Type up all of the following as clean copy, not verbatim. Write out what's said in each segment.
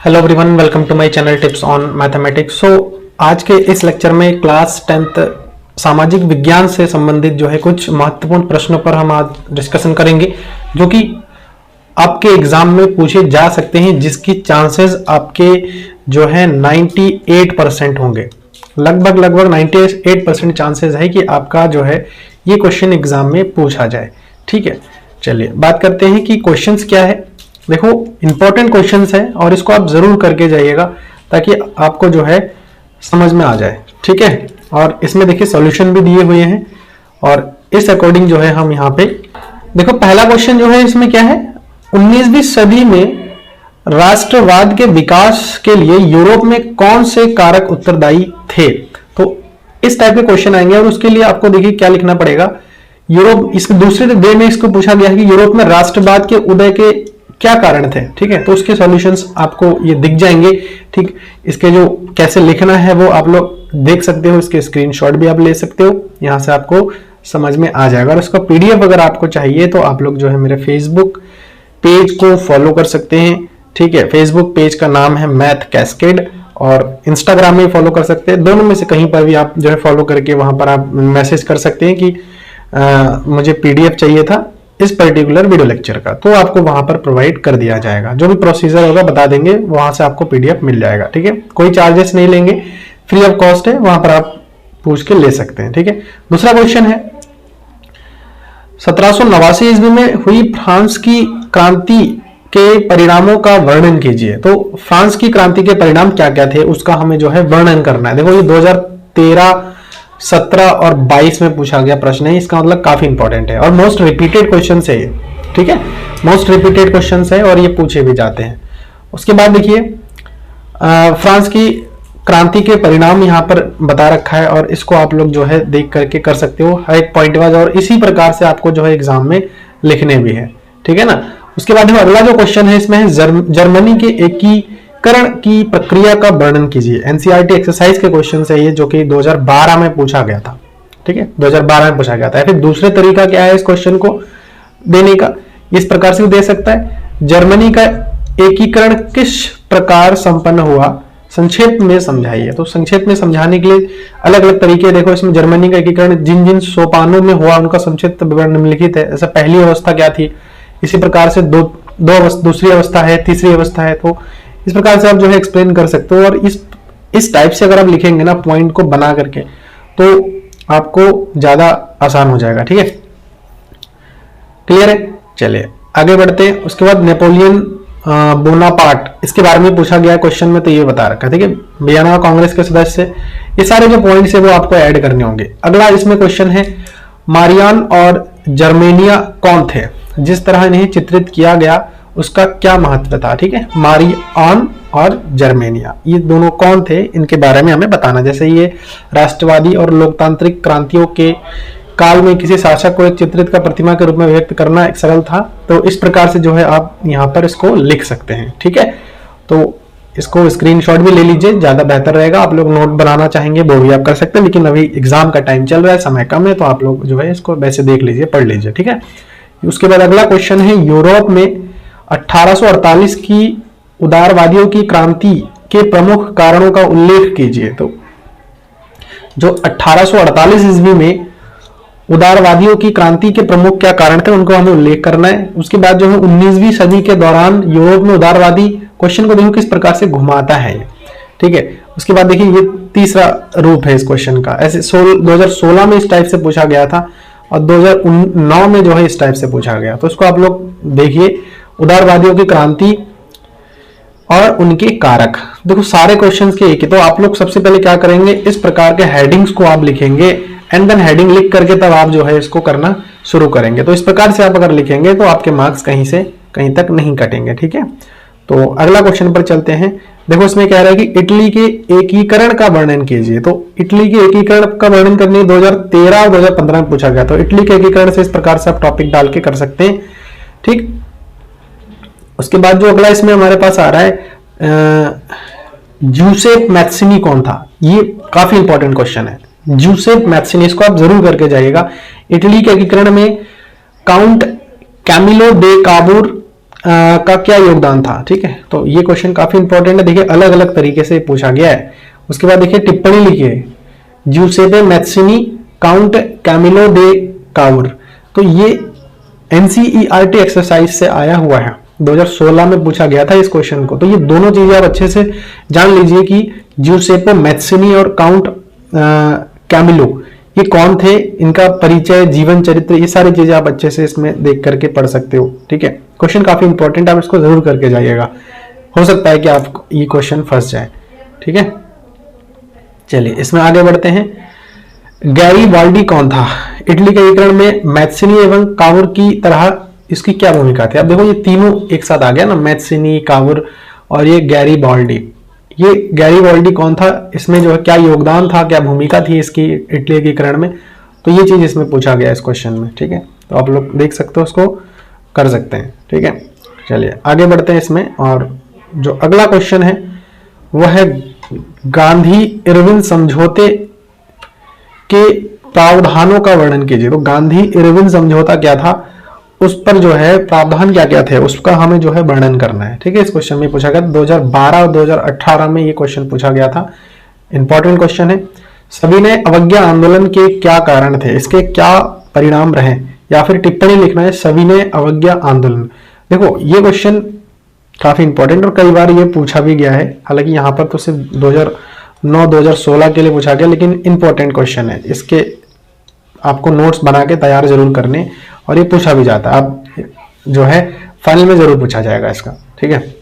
Hello everyone, welcome to my channel tips on mathematics. So आज के इस lecture में क्लास 10th सामाजिक विज्ञान से संबंधित जो है कुछ महत्वपूर्ण प्रश्नों पर हम आज डिस्कशन करेंगे, जो कि आपके एग्जाम में पूछे जा सकते हैं, जिसकी चांसेस आपके जो है 98% होंगे। लगभग 98% चांसेस है कि आपका जो है ये क्वेश्चन एग्जाम में पूछा जाए। ठीक है, चलिए बात करते हैं कि क्वेश्चंस क्या है। देखो, इंपॉर्टेंट क्वेश्चंस है और इसको आप जरूर करके जाइएगा ताकि आपको जो है समझ में आ जाए। ठीक है, और इसमें देखिए सॉल्यूशन भी दिए हुए हैं और इस अकॉर्डिंग जो है हम यहाँ पे देखो, पहला क्वेश्चन जो है इसमें क्या है, 19वीं सदी में राष्ट्रवाद के विकास के लिए यूरोप में कौन से कारक उत्तरदायी थे। तो इस टाइप के क्वेश्चन आएंगे और उसके लिए आपको देखिए क्या लिखना पड़ेगा। यूरोप, इसके दूसरे डे में इसको पूछा गया है कि यूरोप में राष्ट्रवाद के उदय के क्या कारण थे। ठीक है, तो उसके सॉल्यूशंस आपको ये दिख जाएंगे। ठीक, इसके जो कैसे लिखना है वो आप लोग देख सकते हो, इसके स्क्रीनशॉट भी आप ले सकते हो, यहां से आपको समझ में आ जाएगा। और इसका पीडीएफ अगर आपको चाहिए तो आप लोग जो है मेरे फेसबुक पेज को फॉलो कर सकते हैं। ठीक है, फेसबुक पेज का नाम है मैथ कैस्केड और इंस्टाग्राम में फॉलो कर सकते हैं। दोनों में से कहीं पर भी आप जो है फॉलो करके वहां पर आप मैसेज कर सकते हैं कि मुझे पीडीएफ चाहिए था इस पर्टिकुलर वीडियो लेक्चर का, तो आपको वहां पर प्रोवाइड कर दिया जाएगा। जो भी प्रोसीजर होगा बता देंगे, वहां से आपको पीडीएफ मिल जाएगा। ठीक है, कोई चार्जेस नहीं लेंगे, फ्री ऑफ कॉस्ट है, वहां पर आप पूछ के ले सकते हैं। ठीक है, दूसरा क्वेश्चन है 1789 ईस्वी में हुई फ्रांस की क्रांति के परिणामों का वर्णन कीजिए। तो फ्रांस की क्रांति के परिणाम क्या क्या थे उसका हमें जो है वर्णन करना है। देखो, ये 2013, 17 और 22 में पूछा गया प्रश्न है, इसका मतलब काफी इंपॉर्टेंट है और मोस्ट रिपीटेड क्वेश्चन है ये। ठीक है, मोस्ट रिपीटेड क्वेश्चन है और ये पूछे भी जाते हैं। उसके बाद देखिए, फ्रांस की क्रांति के परिणाम यहाँ पर बता रखा है और इसको आप लोग जो है देख करके कर सकते हो हर एक पॉइंट वाइज, और इसी प्रकार से आपको जो है एग्जाम में लिखने भी है। ठीक है ना। उसके बाद अगला जो क्वेश्चन है इसमें है जर्मनी के एकीकरण की प्रक्रिया का वर्णन कीजिए। एनसीईआरटी एक्सरसाइज के क्वेश्चन है ये, जो कि 2012 में पूछा गया था। ठीक है, 2012 में पूछा गया था। फिर दूसरे तरीका क्या है इस क्वेश्चन को देने का, इस प्रकार से दे सकता है, जर्मनी का एकीकरण किस प्रकार संपन्न हुआ, संक्षेप में समझाइए। तो संक्षेप में समझाने के लिए अलग अलग तरीके देखो, इसमें जर्मनी का एकीकरण जिन जिन सोपानों में हुआ उनका संक्षिप्त विवरण निम्नलिखित है। ऐसा पहली अवस्था क्या थी, इसी प्रकार से दूसरी अवस्था है, तीसरी अवस्था है, तो इस प्रकार से आप जो है एक्सप्लेन कर सकते हो। और इस टाइप से अगर आप लिखेंगे ना पॉइंट को बना करके, तो आपको ज्यादा आसान हो जाएगा। ठीक है, क्लियर है। चलिए आगे बढ़ते हैं। उसके बाद नेपोलियन बोनापार्ट, इसके बारे में पूछा गया क्वेश्चन में, तो ये बता रखा है। ठीक है, वियना कांग्रेस के सदस्य, ये सारे जो पॉइंट्स है वो आपको ऐड करने होंगे। अगला इसमें क्वेश्चन है, मारियान और जर्मेनिया कौन थे, जिस तरह इन्हें चित्रित किया गया उसका क्या महत्व था। ठीक है, मारियान और जर्मेनिया ये दोनों कौन थे, इनके बारे में हमें बताना। जैसे ये राष्ट्रवादी और लोकतांत्रिक क्रांतियों के काल में किसी शासक को एक चित्रित का प्रतिमा के रूप में व्यक्त करना एक सरल था, तो इस प्रकार से जो है आप यहाँ पर इसको लिख सकते हैं। ठीक है, तो इसको स्क्रीनशॉट भी ले लीजिए, ज्यादा बेहतर रहेगा। आप लोग नोट बनाना चाहेंगे वो भी आप कर सकते हैं, लेकिन अभी एग्जाम का टाइम चल रहा है, समय कम है, तो आप लोग जो है इसको वैसे देख लीजिए, पढ़ लीजिए। ठीक है, उसके बाद अगला क्वेश्चन है, यूरोप में 1848 की उदारवादियों की क्रांति के प्रमुख कारणों का उल्लेख कीजिए। तो जो 1848 ईस्वी में उदारवादियों की क्रांति के प्रमुख क्या कारण थे उनको हमें उल्लेख करना है। उसके बाद जो है 19वीं सदी के दौरान यूरोप में उदारवादी, क्वेश्चन को देखो किस प्रकार से घुमाता है ये। ठीक है, उसके बाद देखिए ये तीसरा रूप है इस क्वेश्चन का। ऐसे 2016 में इस टाइप से पूछा गया था और 2009 में जो है इस टाइप से पूछा गया। तो इसको आप लोग देखिए, उदारवादियों की क्रांति और उनके कारक। देखो सारे क्वेश्चंस के एक ही, तो आप लोग सबसे पहले क्या करेंगे, इस प्रकार के हेडिंग्स को आप लिखेंगे एंड देन हेडिंग लिख करके तब आप जो है इसको करना शुरू करेंगे। तो इस प्रकार से आप अगर लिखेंगे तो आपके मार्क्स कहीं से कहीं तक नहीं कटेंगे। ठीक है, तो अगला क्वेश्चन पर चलते हैं। देखो इसमें कह रहा है कि इटली के एकीकरण का वर्णन कीजिए। तो इटली के एकीकरण का वर्णन करने 2013 और 2015 में पूछा गया। तो इटली के एकीकरण से इस प्रकार से आप टॉपिक डाल के कर सकते हैं। ठीक, उसके बाद जो अगला इसमें हमारे पास आ रहा है, जूसेप मैथ्सिनी कौन था, ये काफी इंपॉर्टेंट क्वेश्चन है। जूसेप मैथ्सिनी, इसको आप जरूर करके जाइएगा। इटली के एकीकरण में काउंट कैमिलो डे का क्या योगदान था। ठीक है, तो ये क्वेश्चन काफी इंपॉर्टेंट है। देखिए अलग अलग तरीके से पूछा गया है। उसके बाद देखिए टिप्पणी लिखी है, Giuseppe Mazzini, count Camillo di Cavour. तो ये एनसीईआरटी एक्सरसाइज से आया हुआ है, 2016 में पूछा गया था इस क्वेश्चन को। तो ये दोनों चीजें आप अच्छे से जान लीजिए कि ज्यूसेपे मैत्सिनी और काउंट कैमिलो ये कौन थे, इनका परिचय, जीवन चरित्र, ये सारी चीजें आप अच्छे से इसमें देख करके पढ़ सकते हो। ठीक है, क्वेश्चन काफी इंपॉर्टेंट, आप इसको जरूर करके जाइएगा, हो सकता है कि आप ये क्वेश्चन फंस जाए। ठीक है, चलिए इसमें आगे बढ़ते हैं। गैरीबाल्डी कौन था? इटली के एकीकरण में मैत्सिनी एवं कावुर की तरह इसकी क्या भूमिका थी? अब देखो ये तीनों एक साथ आ गया ना, मैत्सिनी, कावुर और ये गैरीबाल्डी। ये गैरीबाल्डी कौन था, इसमें जो है क्या योगदान था, क्या भूमिका थी इसकी इटली एकीकरण में, तो ये चीज इसमें पूछा गया इस क्वेश्चन में। ठीक है, तो आप लोग देख सकते हो, उसको कर सकते हैं। ठीक है, चलिए आगे बढ़ते हैं इसमें। और जो अगला क्वेश्चन है वह है गांधी इरविन समझौते के प्रावधानों का वर्णन कीजिए। तो गांधी इरविन समझौता क्या था, उस पर जो है प्रावधान क्या क्या थे, उसका हमें जो है वर्णन करना है। ठीक है, इस क्वेश्चन में पूछा गया 2012 और 2018 में ये क्वेश्चन पूछा गया था, इंपॉर्टेंट क्वेश्चन है। सविनय अवज्ञा आंदोलन के क्या कारण थे, इसके क्या परिणाम रहे, या फिर टिप्पणी लिखना है सविनय अवज्ञा आंदोलन। देखो ये क्वेश्चन काफी इंपॉर्टेंट और कई बार ये पूछा भी गया है, हालांकि यहाँ पर तो सिर्फ 2009-2016 के लिए पूछा गया, लेकिन इंपॉर्टेंट क्वेश्चन है, इसके आपको नोट्स बना के तैयार जरूर करने, और ये पूछा भी जाता है, अब जो है फाइनल में जरूर पूछा जाएगा इसका। ठीक है,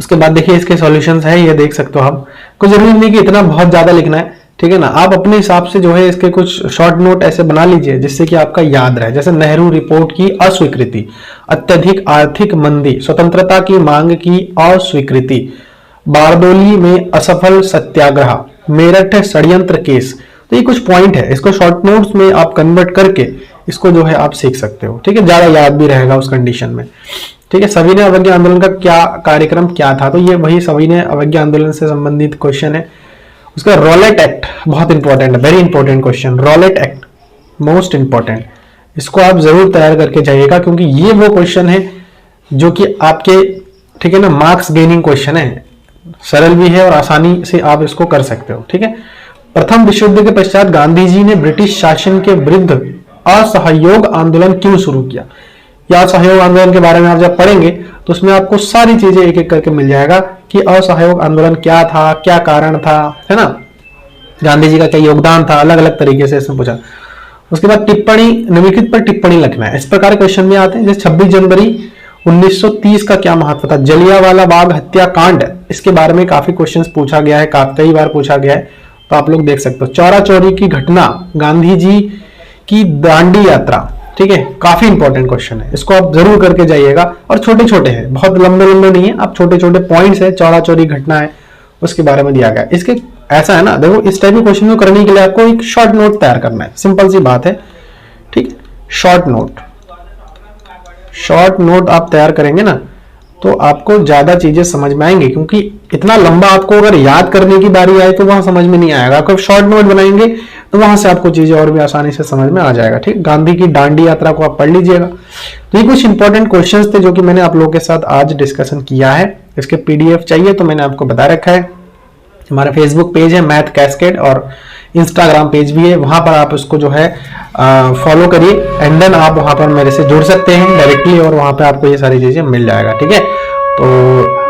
उसके बाद देखिए इसके सॉल्यूशंस है, ये देख सकते हो आप, कोई जरूरी नहीं कि इतना बहुत ज्यादा लिखना है। ठीक है ना, आप अपने हिसाब से जो है इसके कुछ शॉर्ट नोट ऐसे बना लीजिए जिससे कि आपका याद रहे। जैसे नेहरू रिपोर्ट की अस्वीकृति, अत्यधिक आर्थिक मंदी, स्वतंत्रता की मांग की अस्वीकृति, बारदोली में असफल सत्याग्रह, मेरठ षड्यंत्र केस। तो ये कुछ पॉइंट है, इसको शॉर्ट नोट्स में आप कन्वर्ट करके इसको जो है आप सीख सकते हो। ठीक है, ज्यादा याद भी रहेगा उस कंडीशन में। ठीक है, सविनय अवज्ञा आंदोलन का क्या कार्यक्रम क्या था, तो ये वही सविनय अवज्ञा आंदोलन से संबंधित क्वेश्चन है। उसका रॉलेट एक्ट बहुत इंपॉर्टेंट है, very important question, Rowlatt act most important, इसको आप जरूर तैयार करके जाइएगा, क्योंकि ये वो क्वेश्चन है जो कि आपके, ठीक है ना, मार्क्स गेनिंग क्वेश्चन है, सरल भी है और आसानी से आप इसको कर सकते हो। ठीक है, प्रथम विश्व युद्ध के पश्चात गांधी जी ने ब्रिटिश शासन के विरुद्ध असहयोग आंदोलन क्यों शुरू किया। या असहयोग आंदोलन के बारे में आप जब पढ़ेंगे तो उसमें आपको सारी चीजें एक एक करके मिल जाएगा कि असहयोग आंदोलन क्या था, क्या कारण था, है ना, गांधी जी का क्या योगदान था, अलग अलग तरीके से इसमें पूछा। उसके बाद टिप्पणी, निम्नलिखित पर टिप्पणी लिखना है, इस प्रकार क्वेश्चन में आते हैं। जैसे 26 जनवरी 1930 का क्या महत्व था, जलियांवाला बाग हत्याकांड, इसके बारे में काफी क्वेश्चंस पूछा गया है, कई बार पूछा गया है, तो आप लोग देख सकते हो। चौरा चौरी की घटना, गांधी जी की दांडी यात्रा, ठीक है, काफी इंपॉर्टेंट क्वेश्चन है, इसको आप जरूर करके जाइएगा। और छोटे छोटे हैं, बहुत लंबे लंबे नहीं है, आप छोटे छोटे पॉइंट्स है, चौरा चौरी घटना है उसके बारे में दिया गया। इसके ऐसा है ना, देखो इस टाइप के क्वेश्चन को करने के लिए आपको एक शॉर्ट नोट तैयार करना है, सिंपल सी बात है। ठीक है, शॉर्ट नोट आप तैयार करेंगे ना तो आपको ज्यादा चीजें समझ में आएंगी, क्योंकि इतना लंबा आपको अगर याद करने की बारी आए तो वहां समझ में नहीं आएगा। आपको शॉर्ट नोट बनाएंगे तो वहां से आपको चीजें और भी आसानी से समझ में आ जाएगा। ठीक, गांधी की दांडी यात्रा को आप पढ़ लीजिएगा। तो ये कुछ इंपॉर्टेंट क्वेश्चंस थे जो कि मैंने आप लोगों के साथ आज डिस्कशन किया है। इसके पीडीएफ चाहिए तो मैंने आपको बता रखा है, हमारा फेसबुक पेज है मैथ कैस्केड और इंस्टाग्राम पेज भी है, वहां पर आप उसको जो है फॉलो करिए एंड देन आप वहां पर मेरे से जुड़ सकते हैं डायरेक्टली और वहां पे आपको ये सारी चीजें मिल जाएगा। ठीक है, तो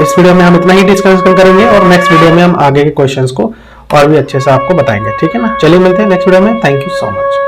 इस वीडियो में हम इतना ही डिस्कशन करेंगे और नेक्स्ट वीडियो में हम आगे के क्वेश्चंस को और भी अच्छे से आपको बताएंगे। ठीक है ना, चलिए मिलते हैं नेक्स्ट वीडियो में। Thank you so much.